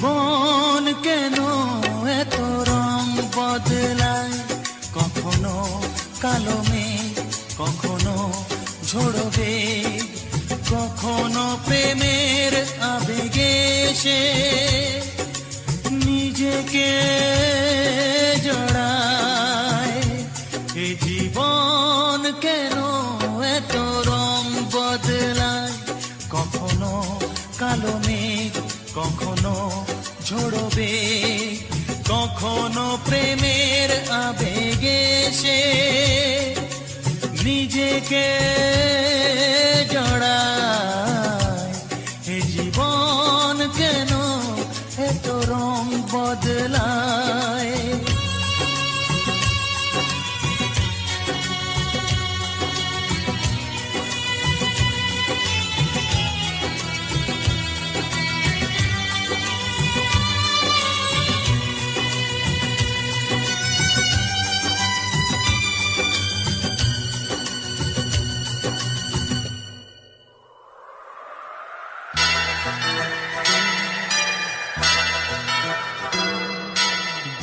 জীবন কেন এত রং বদলায়, কখনো কালো মেঘ, কখনো ঝোড়ো বেগ, কখনো প্রেমের আবেগে সে নিজেকে জড়ায়। এ জীবন কেন এত রং বদলায়, কখনো কালো মেঘ, কখনো ঝোড়ো বেগ, কখনো প্রেমের আবেগে সে নিজেকে জড়ায়। এ জীবন কেন এত রং বদলায়।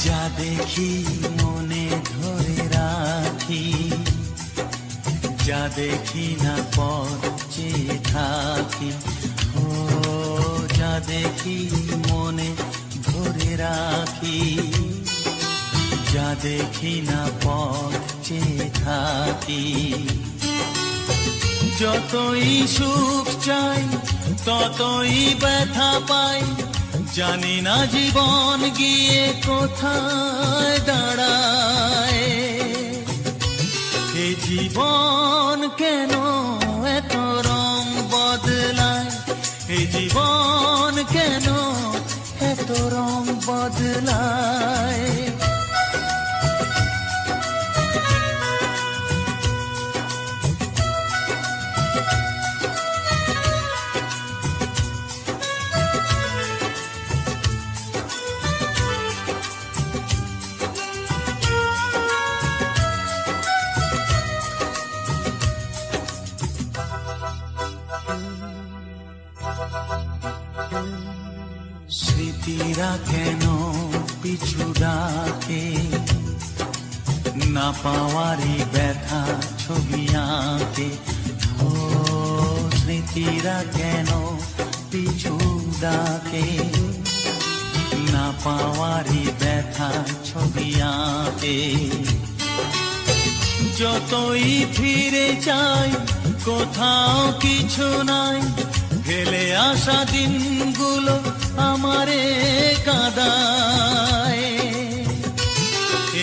যা দেখি মনে ধরে রাখি, যা দেখি না পথ চেয়ে থাকি। ও যা দেখি মনে ধরে রাখি, যা দেখি না পথ চেয়ে থাকি। যতই সুখ চাই ততই ব্যথা পাই, জানি না জীবন গিয়ে কোথায় দাঁড়ায়। এ জীবন কেন এত রং বদলায়, এ জীবন কেন এত রং বদলায়। স্মৃতিরা কেন পিছু ডাকে, না পাওয়ারই ব্যথা ছবি আঁকে। ও স্মৃতিরা কেন পিছু ডাকে, না পাওয়ারই ব্যথা ছবি আঁকে। যতই ফিরে চাই কোথাও কিছু নাই, ফেলে আসা দিনগুলো আমারে কাঁদায়।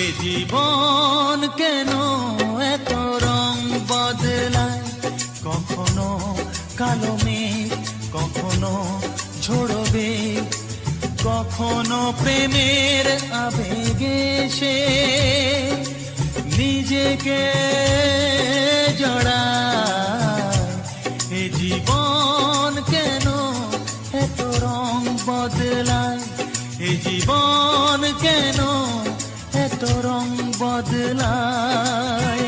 এ জীবন কেন এত রং বদলায়, কখনো কালো মেঘ, কখনো ঝোড়ো বেগ, কখনো প্রেমের আবেগে সে নিজেকে জড়ায়। এ জীবন কেন এত রং বদলায়, এ জীবন কেন এত রং বদলায়।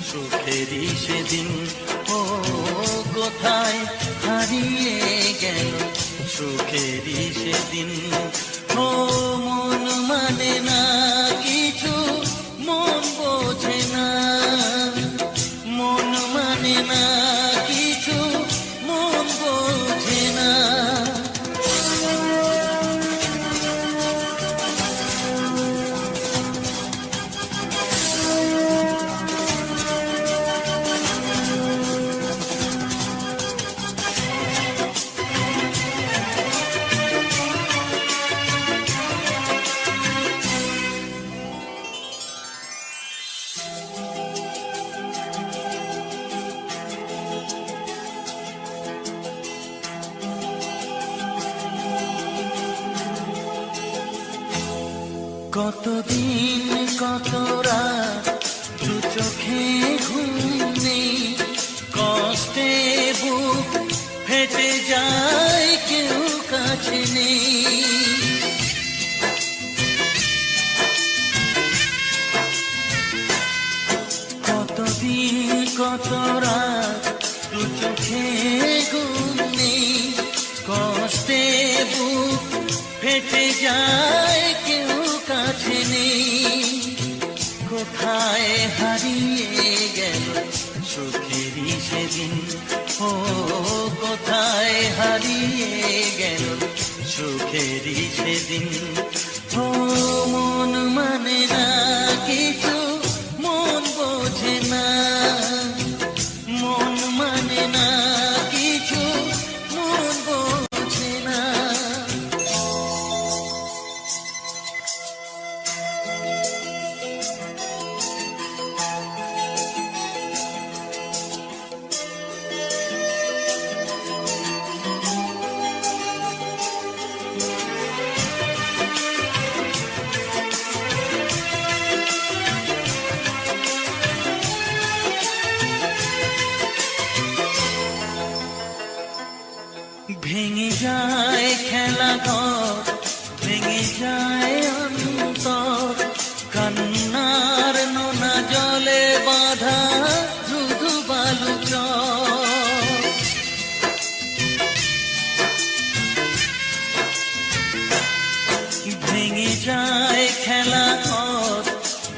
সুখেরই সেদিন ও কোথায় হারিয়ে গেল সুখেরই সেদিন ও মন মানে না কিছু কতদিন কত রাত দু চোখে ঘুম নেই, কষ্টে বুক ফেটে যায় কেউ কাছে নেই। কতদিন কত রাত দু চোখে ঘুম নেই, কষ্টে বুক ফেটে যায় কেউ কাছে নেই। কোথায় হারিয়ে গেল সুখেরই সেদিন, ও কোথায় হারিয়ে গেল সুখেরই সেদিন। ও মন মানে না কিছু, মন বোঝে না, মন মানে না কিছু, মন বোঝে না। ভেঙে যায় খেলা ঘর, ভেঙে যায় অন্তর, কান্নার নোনা জলে বাঁধা ধুধু বালু চর। ভেঙে যায় খেলা ঘর,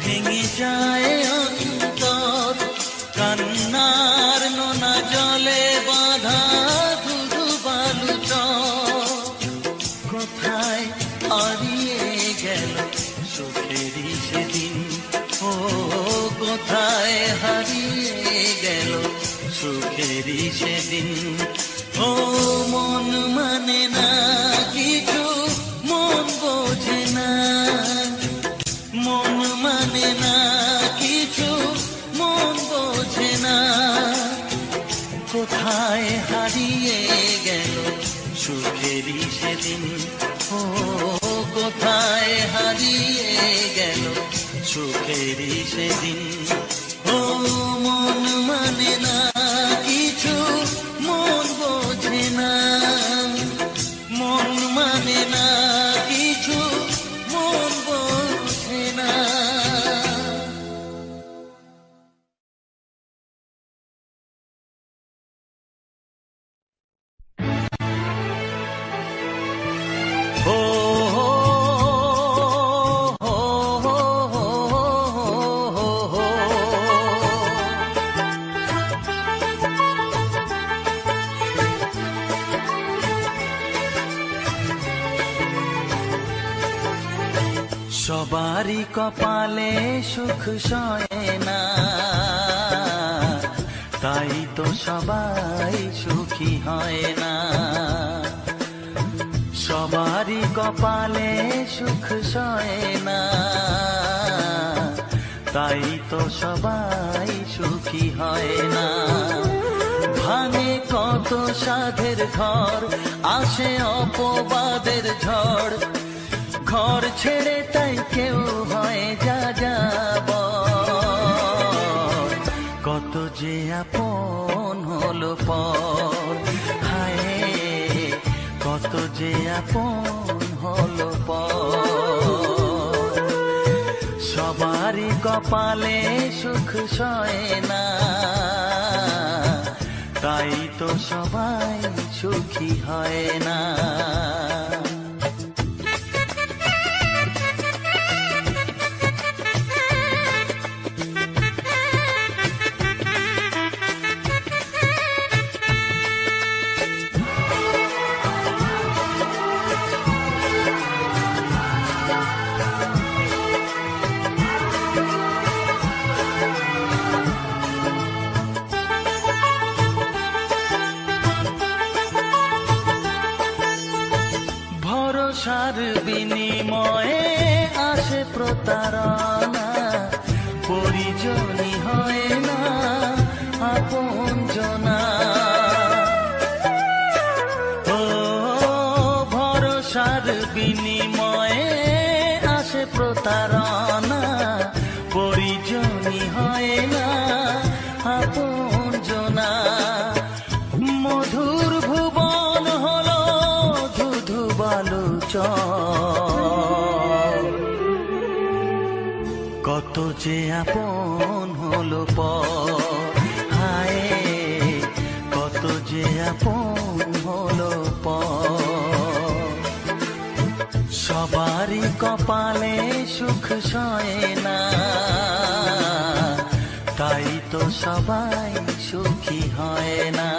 ভেঙে যায় অন্তর, কান্নার নোনা জলে বাঁধা কোথায় হারিয়ে গেল সুখেরই সেদিন, ও কোথায় হারিয়ে গেল সুখেরই সেদিন। ও মন মানে না কিছু, মন বোঝে না, মন মানে না কিছু, মন বোঝে না। কোথায় হারিয়ে গেল সুখেরই সেদিন, ও কোথায় হারিয়ে গেল সুখেরই সেদিন। ও মন মানে না কিছু, মন বোঝে না, মন মানে না কিছু, মন বোঝে না। সবারই কপালে সুখ সয় না, তাই তো সবাই সুখী হয় না। সবারই কপালে সুখ সয় না, তাই তো সবাই সুখী হয় না। ভাঙে কত সাধের ঘর, আসে অপবাদের ঝড়, ঘর ছেড়ে তাই কেউ হয় যা যাব। কত যে আপন হলো পর, হায় কত যে আপন হলো পর। সবারই কপালে সুখ সয় না, তাই তো সবাই সুখী হয় না। ভরসার বিনিময়ে আসে প্রতারণা, পরিজনই হয় না আপনজনা। ও ভরসার বিনিময়ে আসে প্রতারণা, চল। কত যে আপন হলো পর, হায় কত যে আপন হলো পর। সবারই কপালে সুখ সয় না, তাই তো সবাই সুখী হয় না।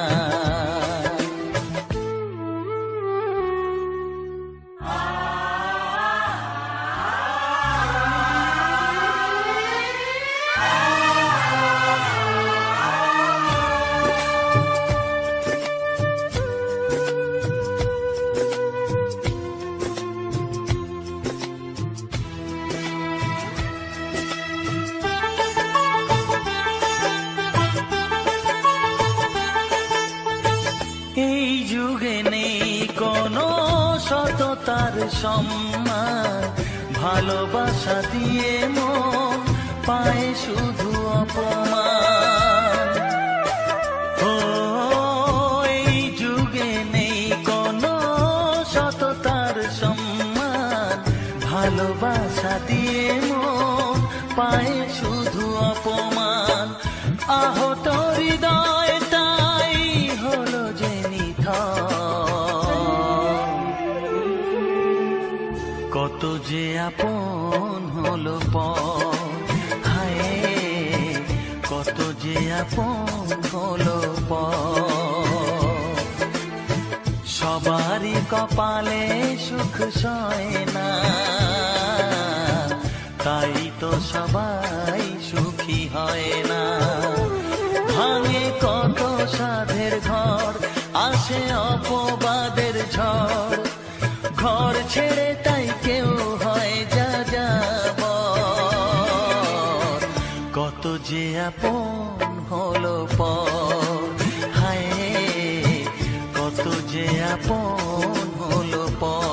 এই যুগে নেই কোনো সততার সম্মান, ভালোবাসা দিয়ে মন পায় শুধু অপমান। ও এই যুগে নেই কোনো সততার সম্মান, ভালোবাসা দিয়ে মন পায় শুধু অপমান। আহত হৃদয়টাই হলো যে নিথর, কত যে আপন হলো পর, হায় কত যে আপন হলো পর। সবারই কপালে সুখ সয় না, তাই তো সবাই সুখী হয় না। ভাঙে কত সাধের ঘর, আসে অপবাদের ঝড়, ঘর ছেড়ে তাই কেউ হয় যাযাবর। কত যে আপন হলো পর, হায় কত যে আপন হলো পর।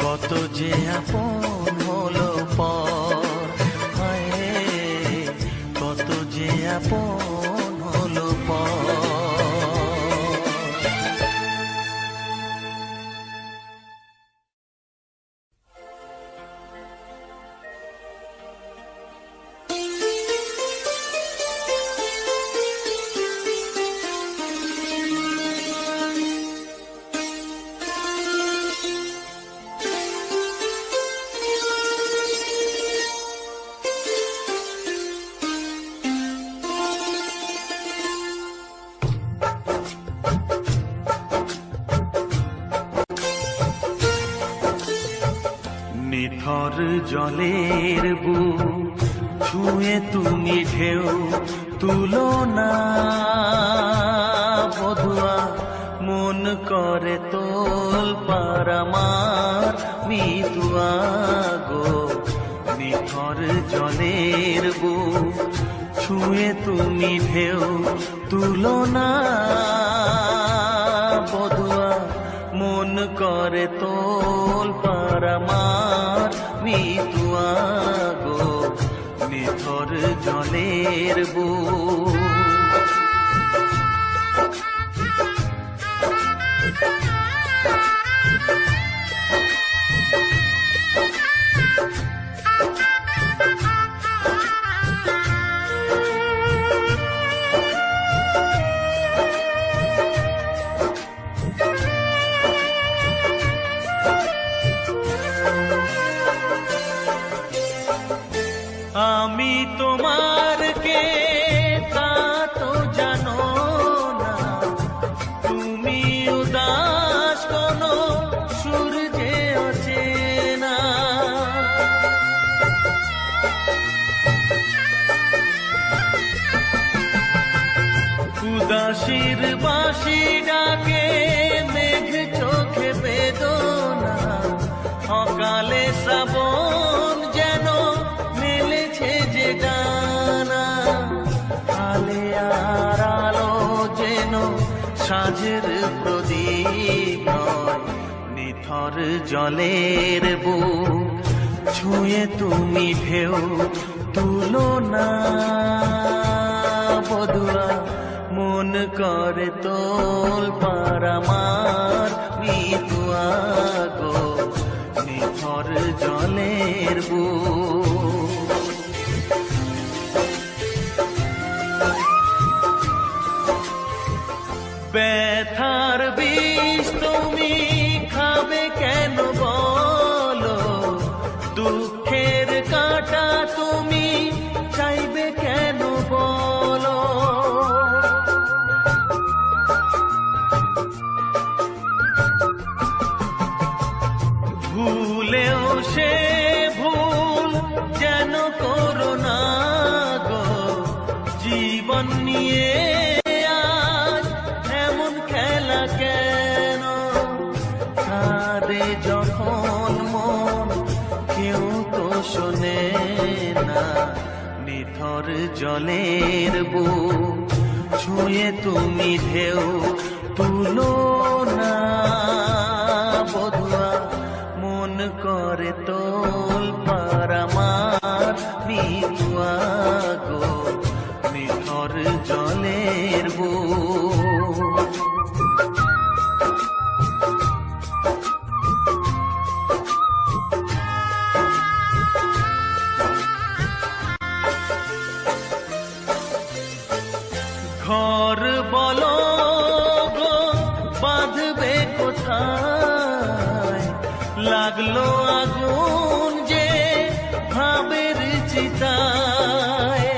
কত যে আপন হলো পর, হায় কত যে আপন হলো পর। নিথর জলের বুক ছুঁয়ে তুমি ঢেউ তুলো না বধুয়া, মন করে তোল পার আমার মিতুয়া গো। নিথর জলের বুক ছুঁয়ে তুমি ঢেউ তুলো না বধুয়া, মন করে তোল পার আমার মিতুয়া গো। নিথর জলের বুক আমি তোমার কে তা তো জানো না, তুমি উদাস কোনো সূর্যে অচেনা। উদাসীর বাঁশি ডাকে মেঘ চোখে বেদনা, অকালে শ্রাবণ যেন মেলেছে যে ডানা। আলে আর আলো যেন সাঁঝের প্রদীপ নয়, নিথর জলের বুক ছুঁয়ে তুমি ঢেউ তুলো না বধুয়া, মন করে তোল পার আমার মিতুয়া গো নিথর জলের বুক। ব্যথার বিষ তুমি খাবে কেন বলো, দুঃখের কাঁটা তুমি চাইবে কেন বলো। ভুলেও সে ভুল যেন করো না গো, জীবন নিয়ে আজ এমন খেলা কেন। কাঁদে যখন মন কেউ তো শোনে না, নিথর জলের বুক ছুঁয়ে তুমি ঢেউ তুলো না। বধুয়া মন করে তোল পার আমার মিতুয়া গো নিথর জলের বুক। ঘর বলো গো বাঁধবে কোথায়, লাগলো আগুন যে ভাবের চিতায়।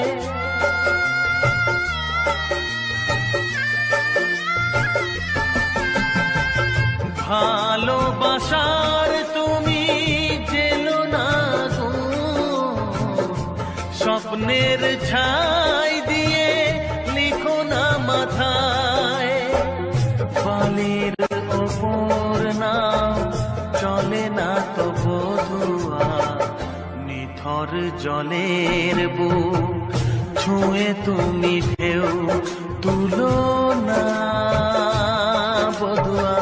ভালোবাসার তুমি জেলো না গো, স্বপ্নের ছাই দিয়ে লিখো না মাথায়। বালির ওপর না চলে না তো বধুয়া, নিথর জলের বুক ছুঁয়ে তুমি ঢেউ তুলো না। বধুয়া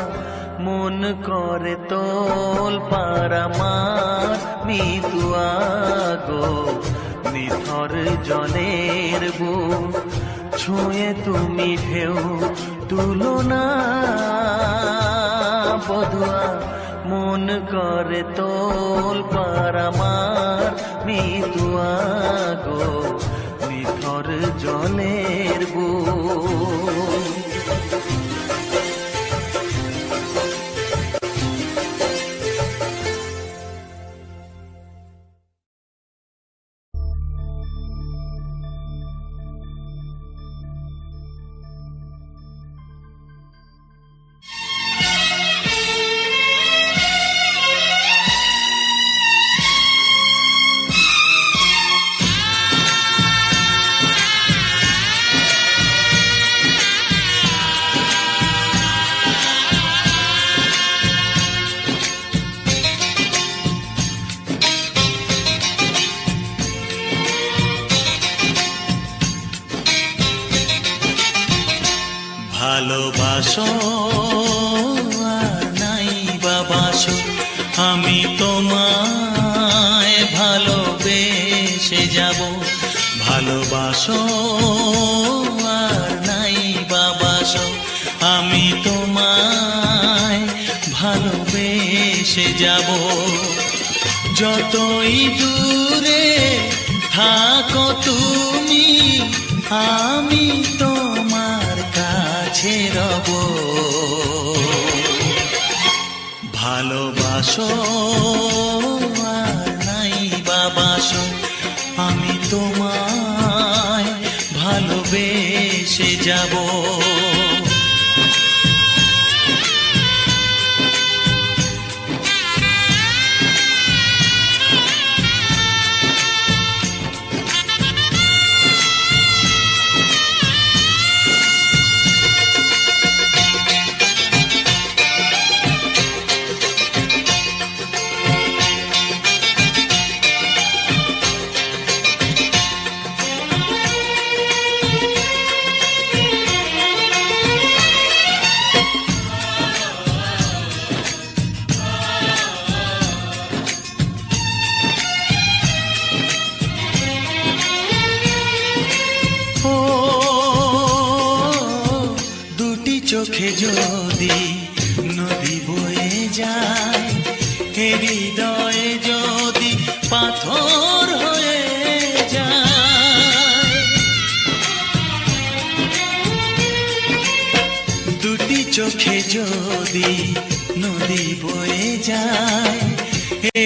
মন করে তোল পার আমার মিতুয়া গো নিথর জলের বুক ছুঁয়ে তুমি ঢেউ তুলো না। বধুয়া মন করে তোল পার আমার মিতুয়া গো নিথর জলের বুক। ভালোবাসো আর নাই বাবাসো, আমি তোমায় ভালোবেসে যাব। ভালোবাসো আর নাই বাবাসো, আমি তোমায় ভালোবেসে যাব। যতই দূরে থাকো তুমি, আমি তোমার কাছে রব। ভালোবাসো আর নাই বাবাসো, আমি তোমায় ভালোবেসে যাব। চোখে যদি নদী হৃদয়ে যদি পাথর হয়ে যায়, দুটি চোখে যদি নদী বয়ে যায়,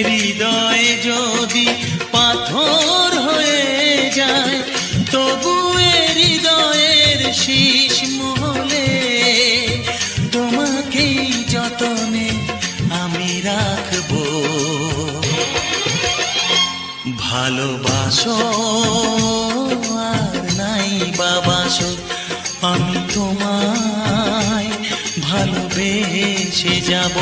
হৃদয়ে যদি পাথর হয়ে যায়, তবু হৃদয়ের শীষ মহলে তোমাকেই যতনে আমি রাখবো। ভালোবাসো আর নাই বাবাসো, আমি তোমায় ভালোবেসে যাব।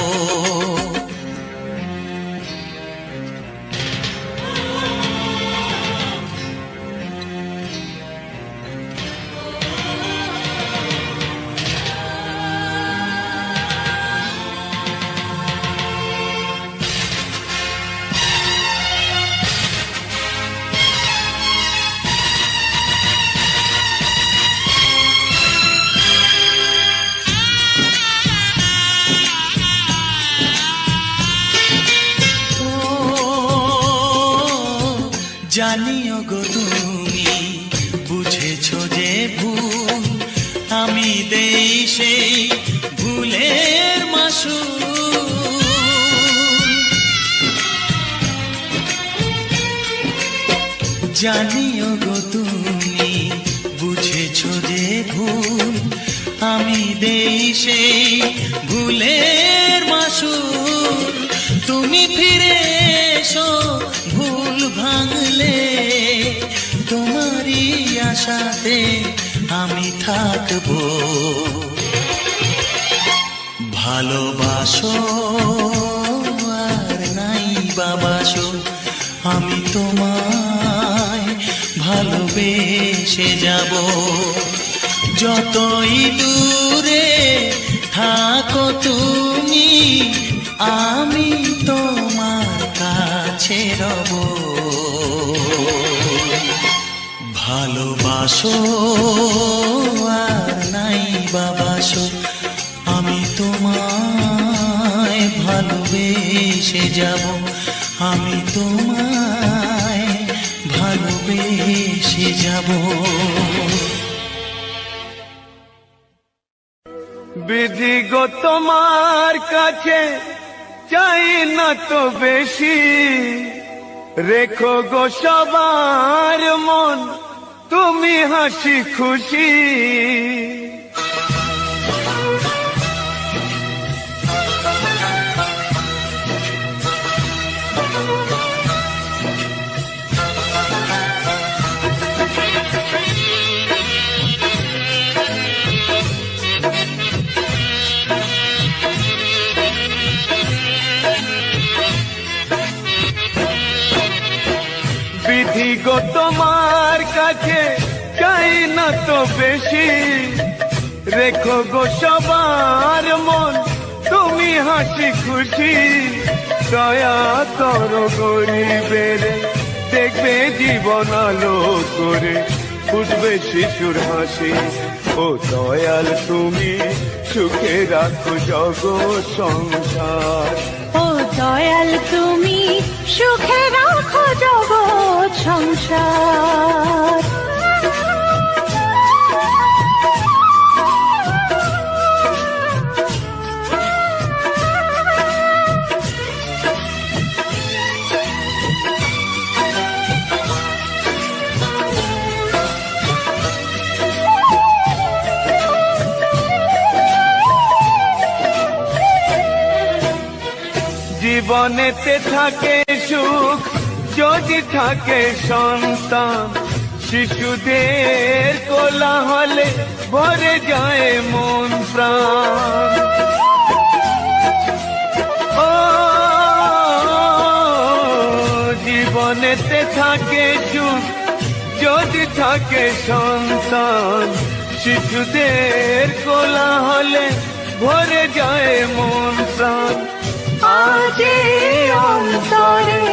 জানিও গো তুমি বুঝেছো যে ভুল, আমি দেই সেই ভুলের মাসুল। জানিও গো তুমি বুঝেছো যে ভুল, আমি দেই সেই ভুলের মাসুল। তুমি ফিরে এসো ভুল ভাঙলে, তোমারই আশাতে আমি থাকবো। ভালোবাসো আর নাই বাবাসো, আমি তোমায় ভালোবেসে যাব। যতই দূরে থাকো তুমি, আমি তোমার কাছে রব। ভালোবাসো আর নাই বাবাসো, আমি তোমায় ভালোবেসে যাব। আমি তোমায় ভালোবেসে যাব। বিধি গো তোমার কাছে চাই না তো বেশি, রেখো গো সবার মন তুমি হাসি খুশি। বিধি গো তোমার কাছে চাই না তো বেশি, রেখো গো সবার মন তুমি হাসি খুশি। দয়া করো গরিবের দেখবে জীবন আলো করে, ফুটবে শিশুর হাসি। ও দয়াল তুমি সুখে রাখো জগৎ সংসার। ও দয়াল তুমি সুখে রাখো জগৎ সংসার। জীবনেতে থাকে সুখ যদি থাকে সন্তান, শিশুদের কোলাহলে ভরে যায় মন প্রাণ। ও জীবনেতে থাকে সুখ যদি থাকে সন্তান, শিশুদের কোলাহলে ভরে যায় মন প্রাণ। আজ অন্তরে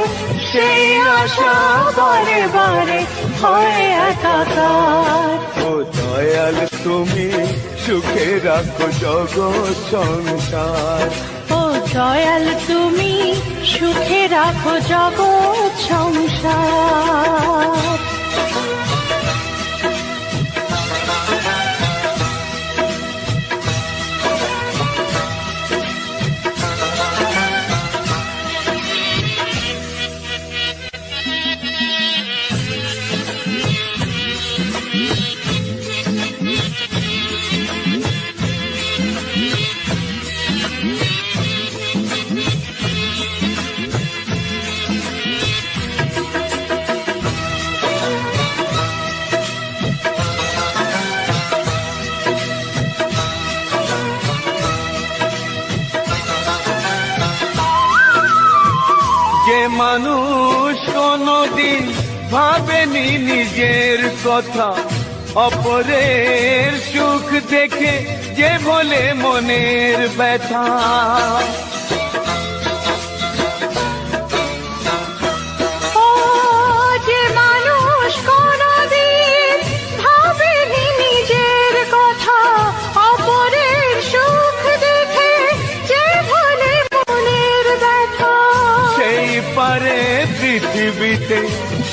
সেই আশা বারে বারে হয় একাকার। ও দয়াল তুমি সুখে রাখো জগৎ সংসার। ও দয়াল তুমি সুখে রাখো জগৎ সংসার। যে মানুষ কোনদিন ভাবেনি নিজের কথা, অপরের সুখ দেখে যে বলে মনের ব্যথা। ও যে মানুষ কোনদিন ভাবেনি নিজের কথা, অপরের সুখ দেখে যে বলে মনের ব্যথা, সেই পারে পৃথিবীতে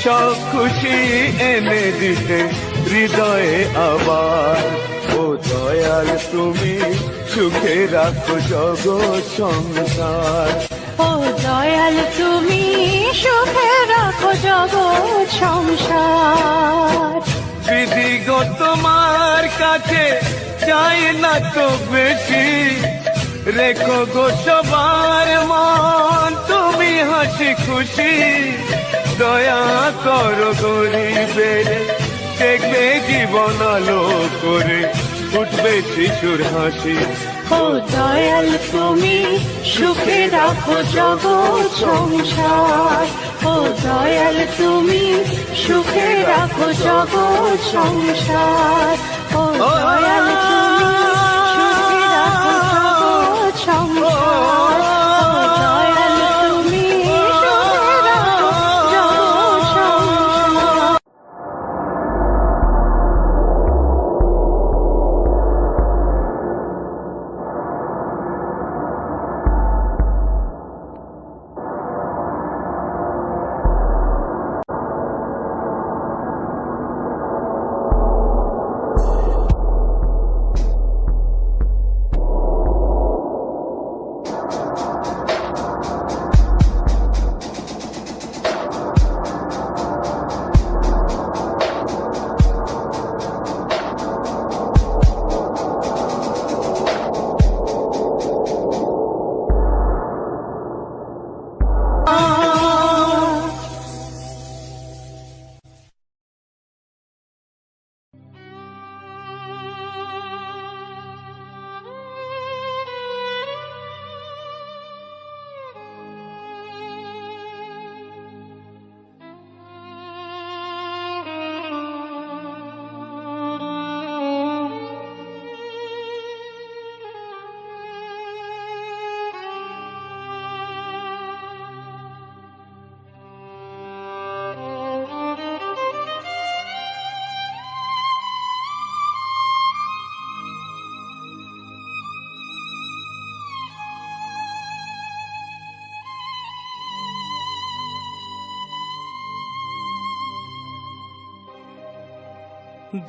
সব খুশি এনে দিতে হৃদয়ে আবার। ও দয়াল তুমি সুখে রাখো জগৎ সংসার। ও দয়াল তুমি সুখে রাখো জগৎ সংসার। বিধি গো তোমার কাছে চাই না তো বেশি, রেখো গো সবার মন তুমি হাসি খুশি। দয়া করো গরিবের, দেখবে জীবন আলো করে উঠবে শিশুর হাসি। ও দয়াল তুমি সুখে রাখো জগৎ সংসার। ও দয়াল তুমি সুখে রাখো জগৎ সংসার। ও দয়াল তুমি সুখে রাখো জগৎ সংসার। ও দয়াল তুমি সুখে রাখো জগৎ সংসার।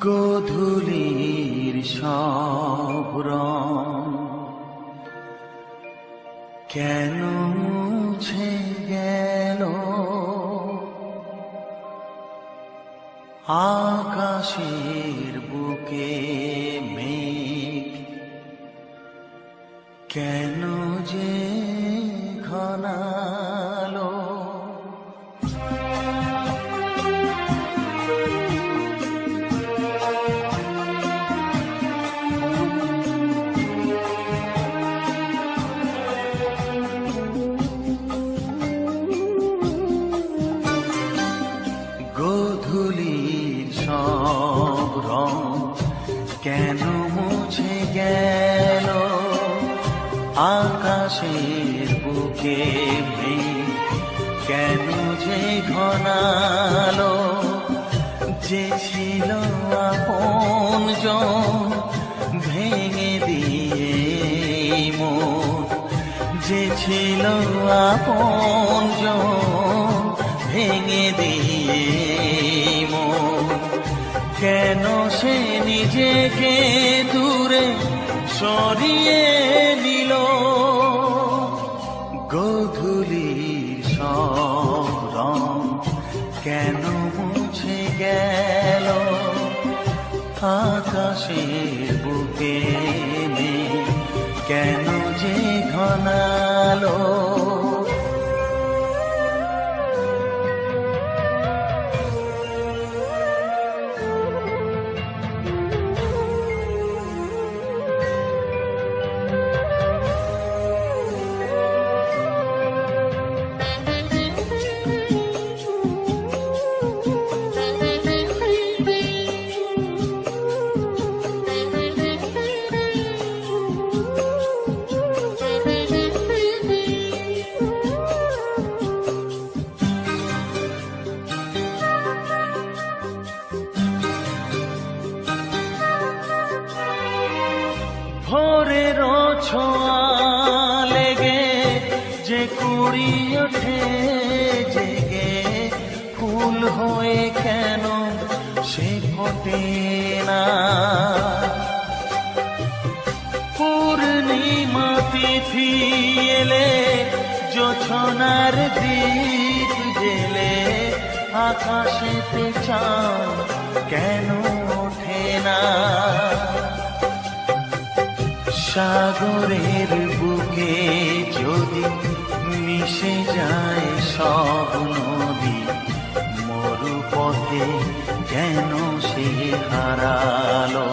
গোধূলির সব রং কেন মুছে গেল, আকাশের বুকে মেঘ কেন যে ঘনালো। গোধূলির সব রং কেন মুছে গেল, আকাশের বুকে মেঘ কেন যে ঘনালো। যে ছিল আপনজন ভেঙে দিয়ে মন, যে ছিল আপনজন ভেঙে দিয়ে মন কেন সে নিজেকে দূরে সরিয়ে নিল গোধূলির সব রং কেন মুছে গেল আকাশের বুকে মেঘ কেন যে ঘনালো ভোরের ছোঁয়া লেগে যে কুড়ি ওঠে জেগে ফুল হয়ে কেন সে ফোটে না পূর্ণিমা তিথি এলে জোছনার দীপ জেলে আকাশেতে চাঁদ কেন ওঠে না সাগরের বুকে যদি মিশে যায় সব নদী মরু পথে কেন সে হারালো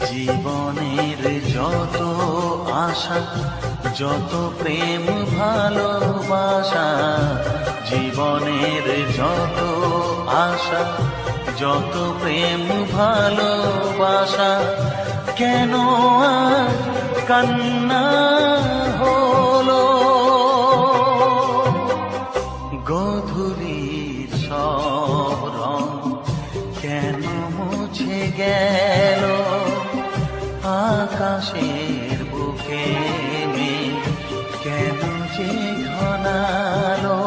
জীবনের যত আশা যত প্রেম ভালোবাসা জীবনের যত আশা যত প্রেম ভালোবাসা কেন আর কান্না হলো গোধূলির সব রং কেন মুছে গেল আকাশের বুকে মেঘ কেন যে ঘনালো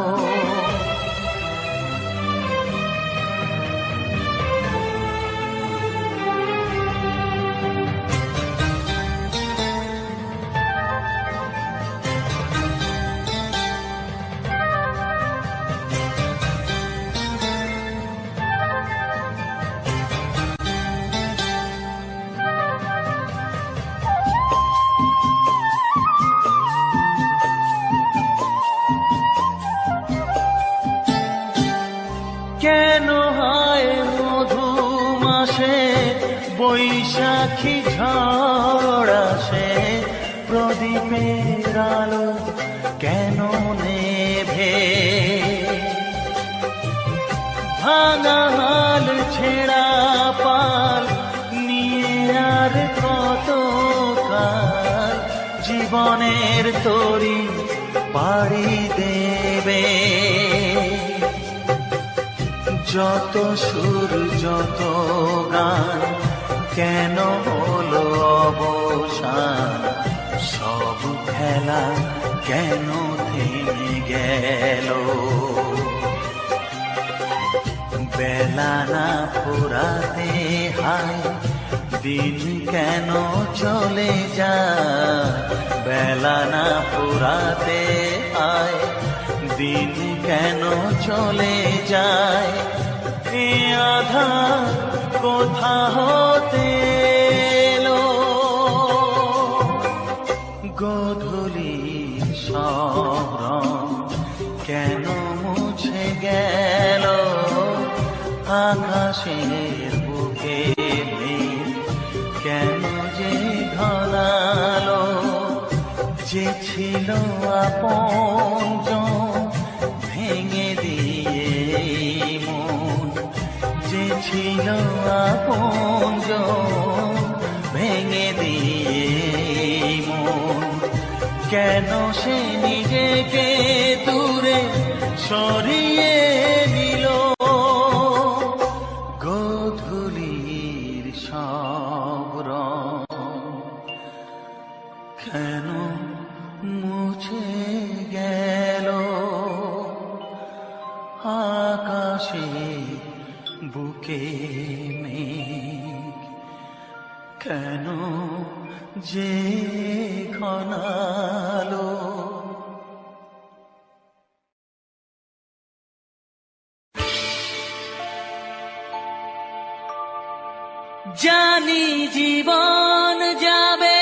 কেন হয় মধু মাসে বৈশাখী ঝড় আসে প্রদীপের আলো কেন নেভে ভাঙা হাল ছেঁড়া পাল নিয়ে আর কত কাল জীবনের তরি পাড়ি দেবে যত সুর যত গান কেন হলো অবসান সব খেলা কেন থেমে গেল বেলা না ফুরাতে হায় দিন কেন চলে যায় বেলা না ফুরাতে হায় দিন কেন চলে যায় এ আধার কোথা হতে এলো গোধূলির সব রং কেন মুছে গেল আকাশের বুকে মেঘ কেন যে ঘনালো যে ছিল আপনজন ভেঙে দিয়ে মন যে ছিল আপনজন ভেঙে দিয়ে মন কেন সে নিজেকে দূরে সরিয়ে নিল গোধূলির সব রং কেন মুছে গেল আকাশে বুকে মেঘ, কেন যে ঘনালো। জানি জীবন যাবে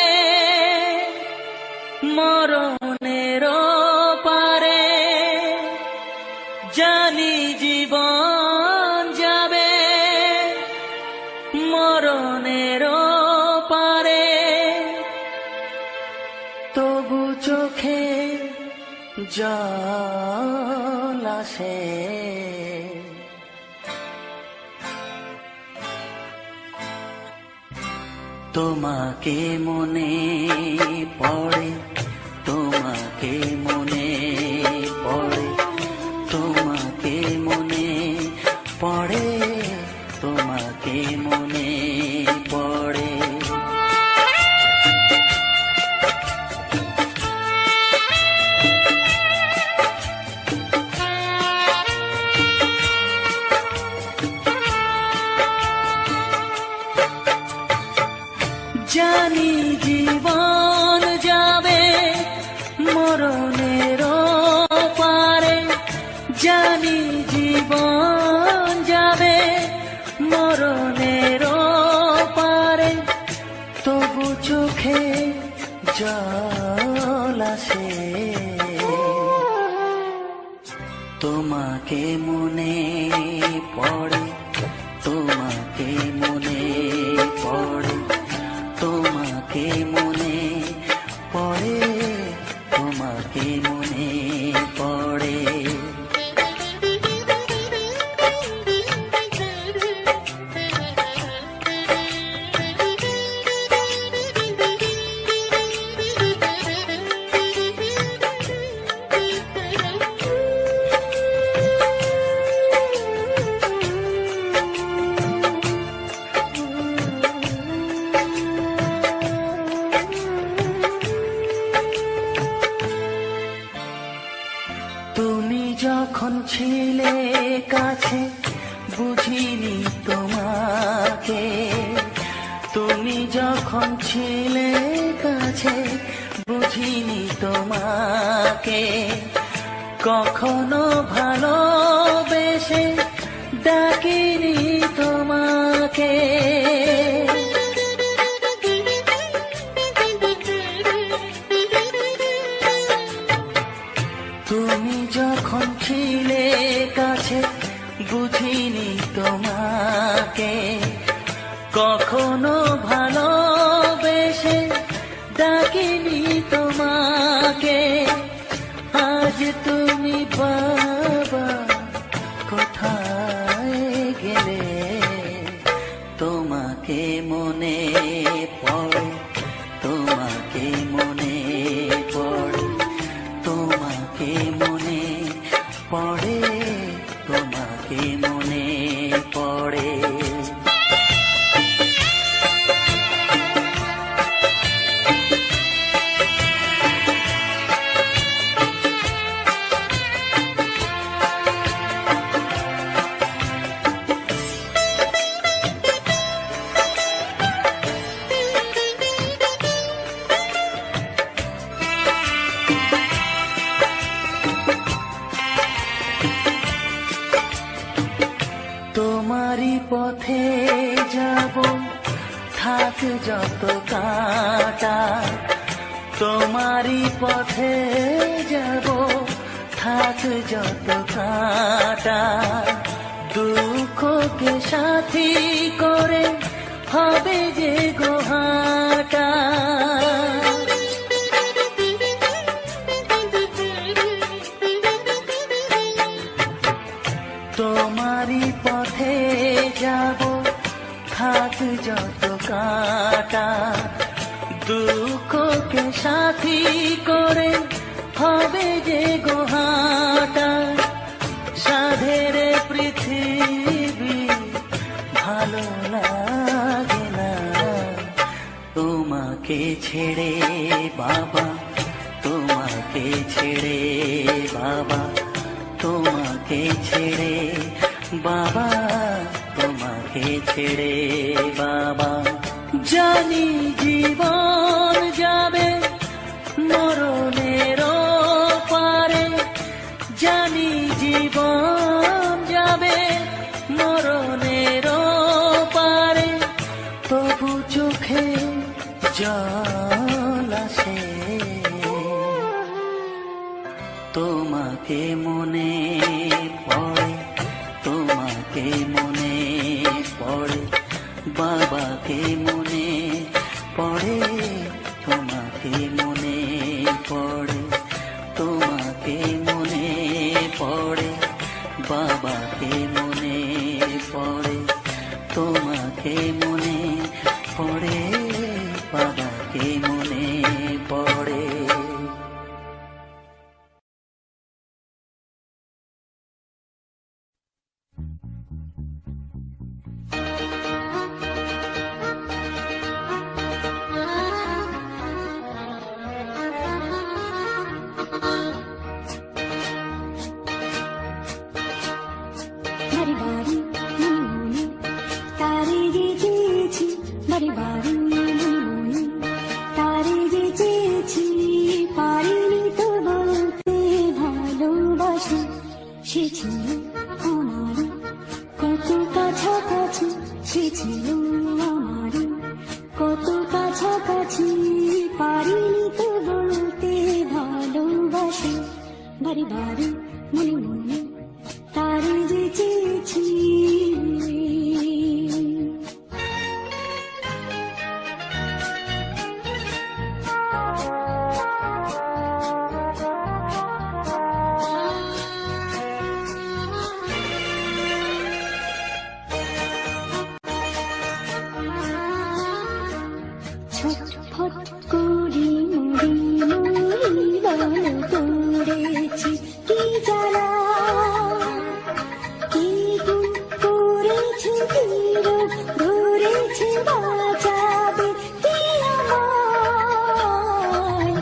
মরণের পারে, জানি জীবন যাবে মরণের পারে, তবু চোখে জল আসে। তোমাকে মনে পড়ে, তোমাকে মনে পড়ে, তোমাকে মনে পড়ে, তোমাকে মনে পড়ে। জানি জীবন যাবে মরণের পারে, জানি জীবন যাবে মরণের পারে, তবু চোখে জল আসে। তোমাকে মনে পড়ে, তোমাকে মনে পড়ে, তোমাকে মনে পড়ে, তোমাকে মনে পড়ে। তুমি যখন ছিলে কাছে বুঝিনি তোমাকে, তুমি যখন ছিলে কাছে বুঝিনি তোমাকে, কখনো ভালোবেসে ডাকিনি তোমাকে। তুমি যখন ছিলে কাছে বুঝিনি তোমাকে, কখনো ভালোবেসে ডাকিনি তোমাকে। আজ তুমি বাবা কোথায় গেলে, তোমাকে মনে পড়ে, তোমাকে মনে পড়ে, তোমাকে মনে পড়ে, তোমাকে মনে পড়ে। তোমারই পথে যাব থাক যত কাঁটা, তোমারই পথে যাব থাক যত কাঁটা, দুঃখকে সাথী করে হবে যে গোহাটা। তোমারই পথে যাব থাক যত কাঁটা, দুঃখকে সাথী করে হবে যে গোহাটা। সাধের পৃথিবী ভালো লাগে না, তোমাকে ছেড়ে বাবা, তোমাকে ছেড়ে বাবা, তোমাকে ছেড়ে বাবা, তোমাকে ছেড়ে বাবা। জানি জীবন যাবে মরণের পারে, জানি জীবন যাবে মরণের পারে, তবু চোখে জল আসে তোমাকে মনে পড়ে, তোমাকে মনে পড়ে, বাবাকে মনে পড়ে, তোমাকে মনে পড়ে, তোমাকে মনে পড়ে, বাবাকে মনে পড়ে, তোমাকে মনে পড়ে, বাবাকে মনে পড়ে। বাড়ি বাড়ি মনে তারে যে চেয়েছি, বাড়ি বাড়ি মনে তারে যে চেয়েছি, পারিনি তো বলতে ভালোবাসি। সে ছিল আমার কত কাছাকাছি, সে ছিল আমার কত কাছাকাছি, পারিনি তো বলতে ভালোবাসি। বাড়ি বাড়ি মনে মনে তারে যে চেয়েছি। ছটফট করি মরি মরি বল করেছি কি জ্বালা, কি গুণ করেছে বিরোধ ধরেছে বাঁচাবে কি আমায়।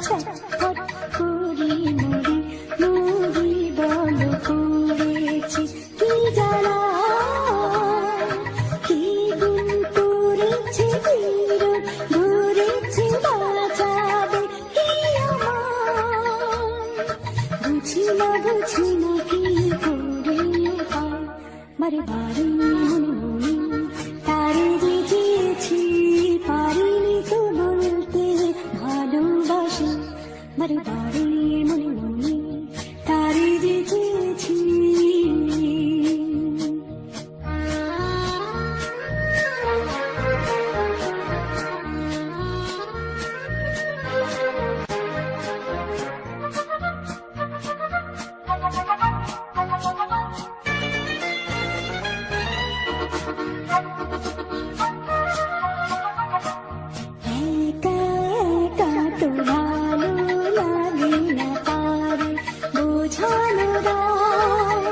ছটফট করি মরি মরি বল করেছি কি জ্বালা, কি গুণ করেছে বিরোধ ধরেছে বাঁচাবে কি আমায়। বুঝি না কি করে পাই, বারে বারে মনে মনে তারে যে চেয়েছি, পারিনি তো বলতে ভালোবাসি। বারে বারে মনে মনে তারে যে চেয়েছি। একা একা তো ভালো লাগে না তারে বোঝানো দায়,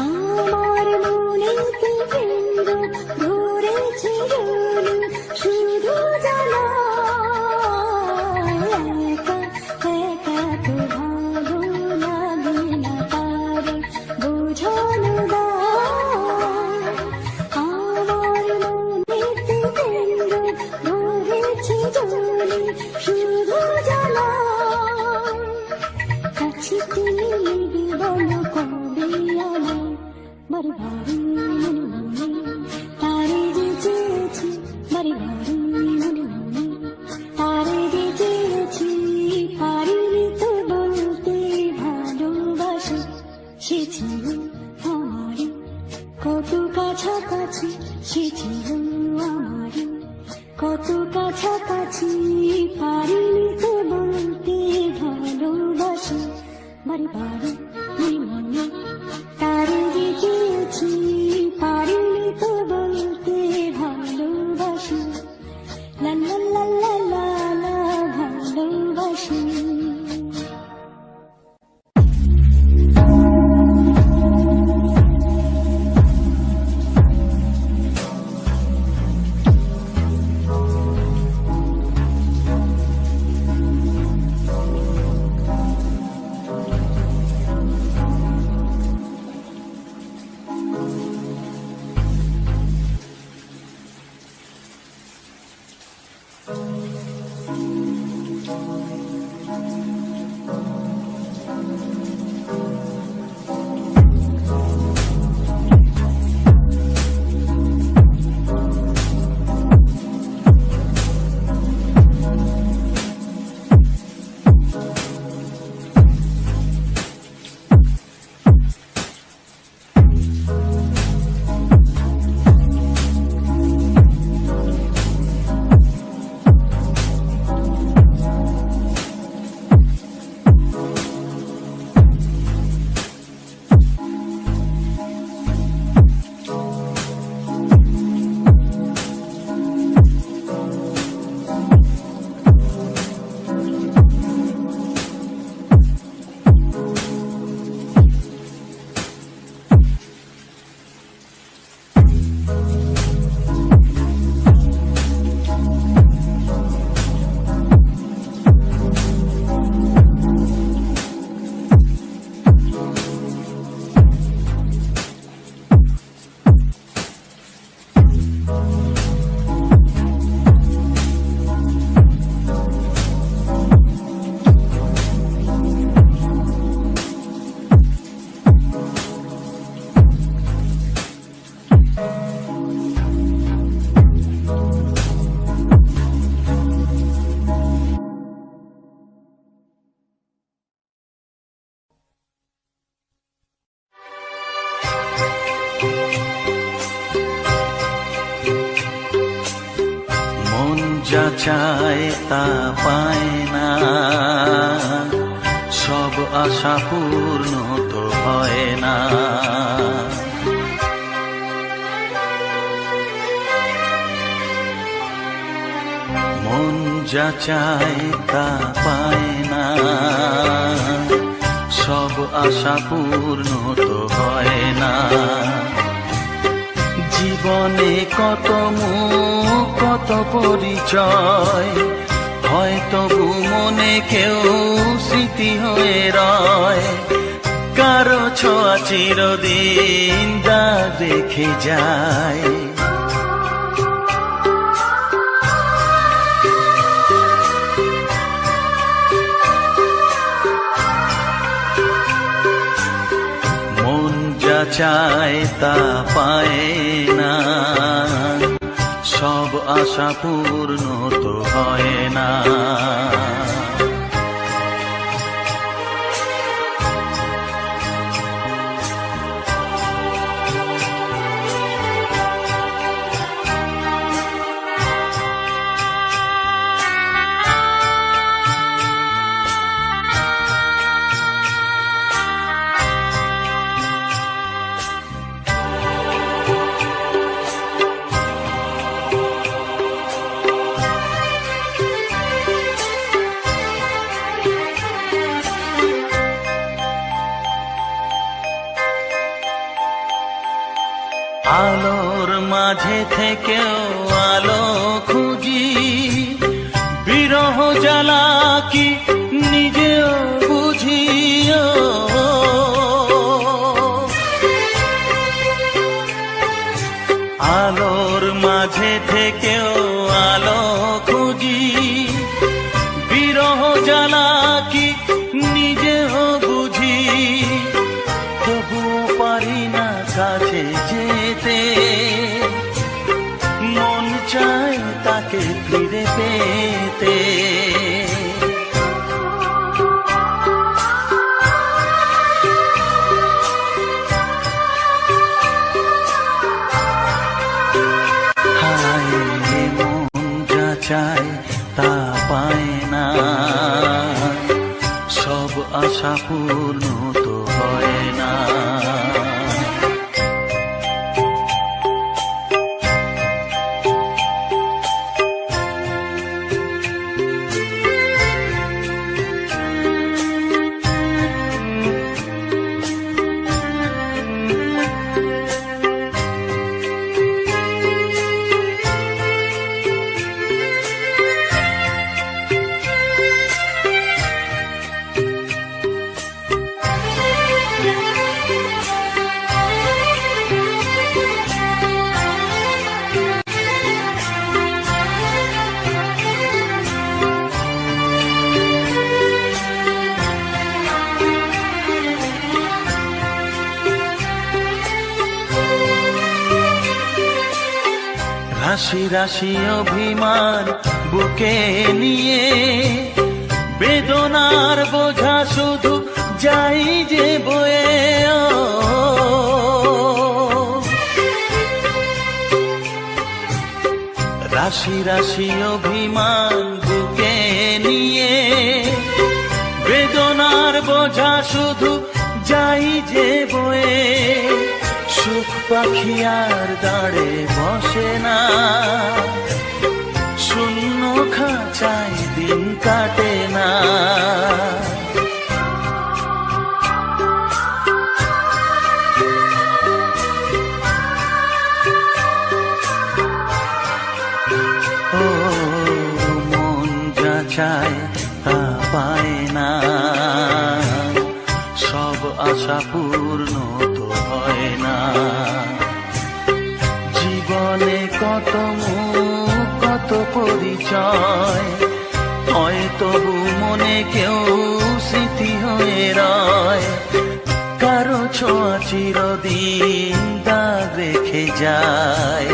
আমার মনেতে কেন্দ্র ধরেছে রোল শুধু জ্বালায়। একা একা তো ভালো লাগে না তারে বোঝানো দায়, আমার মনেতে কেন্দ্র ধরেছে রোল শুধু জ্বালায়। কাছে তুমি বলো কবে আমায়, বারে বারে মনে মনে তারে যে চেয়েছি, বারে বারে মনে মনে তারে যে চেয়েছি, পারিনি তো বলতে ভালোবাসি। সে ছিল আমার কত কাছাকাছি, সে ছিল আমার কত কাছাকাছি, পারিনি তো বলতে ভালোবাসি। বারে বারে মনে মনে তারে যে চেয়েছি, পারিনি তো বলতে ভালোবাসি। যা চায় তা পায় না, সব আশা পূর্ণ তো হয় না। মন যা চায় তা পায় না, সব আশা পূর্ণ তো হয় না। জীবনে কত মুখ কত পরিচয়, হয়তো মনে কেউ স্মৃতি হয়ে রয়। কারো ছোঁয়া চিরদিন দাগ রেখে যায়। মন যা চায় তা পায় না, সব আশা পূর্ণ তো হয় না। আলোর মাঝে থেকেও আলো খুঁজি, বিরহ জ্বালা কি নিজেও বুঝিও। আলোর মাঝে থেকেও আলো খুঁজি, বিরহ জ্বালা কি নিজেও বুঝি। তবুও পারি না কাছে যেতে, মন চায় তাকে ফিরে পেতে। হায় মন যা চায় তা পায় না, সব আশা পূর্ণ তো হয় না। রাশি রাশি অভিমান বুকে নিয়ে বেদনার বোঝা শুধু যাই যে বয়ে রাশি রাশি অভিমান বুকে নিয়ে বেদনার বোঝা শুধু যাই যে বয়ে সুখ পাখি আর দাঁড়ে বসে না শূন্য খাঁচায় দিন কাটে না ও মন যা চায় তা পায় না সব আশা পূর্ণ তো হয় না জীবনে কত মুখ কত পরিচয় হয় তবু মনে কেউ স্মৃতি হয়ে রয় কারো ছোঁয়া চিরদিন দাগ রেখে যায়